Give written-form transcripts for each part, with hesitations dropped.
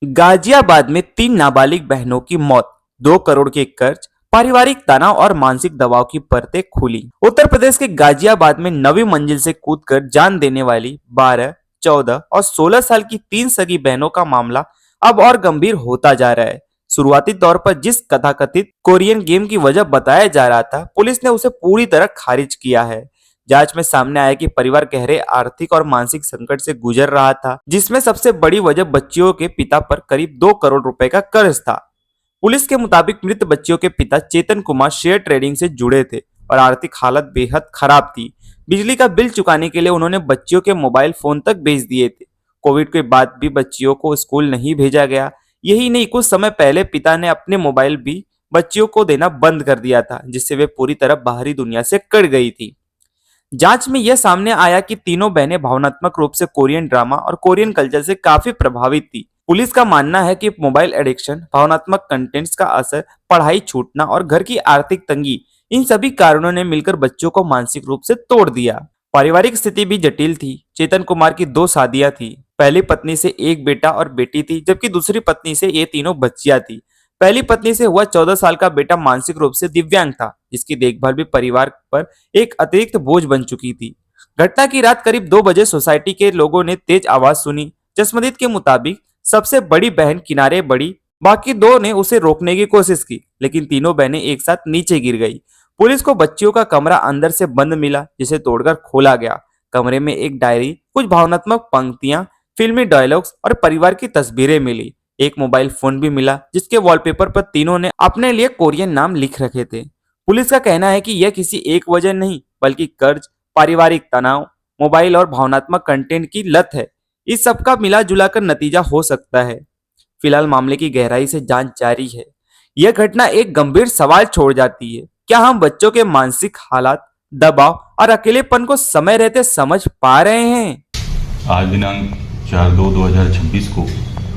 गाजियाबाद में 3 नाबालिग बहनों की मौत, 2 करोड़ के कर्ज, पारिवारिक तनाव और मानसिक दबाव की परतें खुली। उत्तर प्रदेश के गाजियाबाद में 9वीं मंजिल से कूदकर जान देने वाली 12, 14 और 16 साल की 3 सगी बहनों का मामला अब और गंभीर होता जा रहा है। शुरुआती तौर पर जिस कथाकथित कोरियन गेम की वजह बताया जा रहा था, पुलिस ने उसे पूरी तरह खारिज किया है। जांच में सामने आया कि परिवार गहरे आर्थिक और मानसिक संकट से गुजर रहा था, जिसमें सबसे बड़ी वजह बच्चियों के पिता पर करीब 2 करोड़ रुपए का कर्ज था। पुलिस के मुताबिक मृत बच्चियों के पिता चेतन कुमार शेयर ट्रेडिंग से जुड़े थे और आर्थिक हालत बेहद खराब थी। बिजली का बिल चुकाने के लिए उन्होंने बच्चियों के मोबाइल फोन तक बेच दिए थे। कोविड के बाद भी बच्चियों को स्कूल नहीं भेजा गया। यही नहीं, कुछ समय पहले पिता ने अपने मोबाइल भी बच्चियों को देना बंद कर दिया था, जिससे वे पूरी तरह बाहरी दुनिया से कट गई थी। जांच में यह सामने आया कि तीनों बहनें भावनात्मक रूप से कोरियन ड्रामा और कोरियन कल्चर से काफी प्रभावित थी। पुलिस का मानना है कि मोबाइल एडिक्शन, भावनात्मक कंटेंट्स का असर, पढ़ाई छूटना और घर की आर्थिक तंगी, इन सभी कारणों ने मिलकर बच्चों को मानसिक रूप से तोड़ दिया। पारिवारिक स्थिति भी जटिल थी। चेतन कुमार की 2 शादियां थी। पहली पत्नी से एक बेटा और बेटी थी, जबकि दूसरी पत्नी से ये तीनों बच्चियां थी। पहली पत्नी से हुआ 14 साल का बेटा मानसिक रूप से दिव्यांग था, जिसकी देखभाल भी परिवार पर एक अतिरिक्त बोझ बन चुकी थी। घटना की रात करीब 2 बजे सोसाइटी के लोगों ने तेज आवाज सुनी। जसमदीद के मुताबिक सबसे बड़ी बहन किनारे बढ़ी, बाकी दो ने उसे रोकने की कोशिश की, लेकिन तीनों बहनें एक साथ नीचे गिर गई। पुलिस को बच्चियों का कमरा अंदर से बंद मिला, जिसे तोड़कर खोला गया। कमरे में एक डायरी, कुछ भावनात्मक पंक्तियां, फिल्मी डायलॉग्स और परिवार की तस्वीरें मिली। एक मोबाइल फोन भी मिला, जिसके वॉलपेपर पर तीनों ने अपने लिए कोरियन नाम लिख रखे थे। पुलिस का कहना है कि यह किसी एक वजह नहीं, बल्कि कर्ज, पारिवारिक तनाव, मोबाइल और भावनात्मक कंटेंट की लत है। इस सब का मिला जुला कर नतीजा हो सकता है। फिलहाल मामले की गहराई से जांच जारी है। यह घटना एक गंभीर सवाल छोड़ जाती है। क्या हम बच्चों के मानसिक हालात, दबाव और अकेलेपन को समय रहते समझ पा रहे हैं? आज दिनांक 4/2/2026 को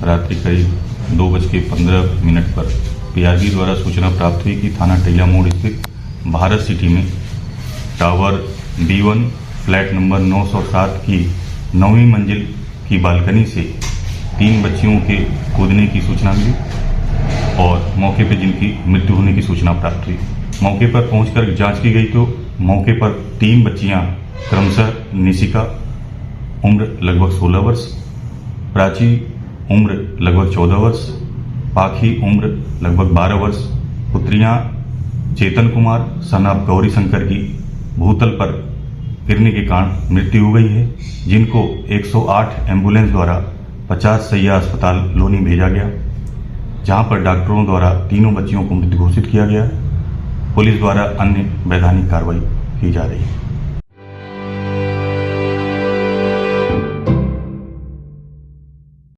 रात्रि करीब 2:15 पर पीआरबी द्वारा सूचना प्राप्त हुई कि थाना टेला मोड़ स्थित भारत सिटी में टावर B1 फ्लैट नंबर 907 की 9वीं मंजिल की बालकनी से 3 बच्चियों के कूदने की सूचना मिली और मौके पर जिनकी मृत्यु होने की सूचना प्राप्त हुई। मौके पर पहुंचकर जांच की गई तो मौके पर 3 बच्चियां क्रमशः निशिका उम्र लगभग 16 वर्ष, प्राची उम्र लगभग 14 वर्ष, पाखी उम्र लगभग 12 वर्ष, पुत्रियां चेतन कुमार सन ऑफ गौरी शंकर की भूतल पर गिरने के कारण मृत्यु हो गई है, जिनको 108 एम्बुलेंस द्वारा 50 शैय्या अस्पताल लोनी भेजा गया, जहां पर डॉक्टरों द्वारा तीनों बच्चियों को मृत घोषित किया गया। पुलिस द्वारा अन्य वैधानिक कार्रवाई की जा रही है।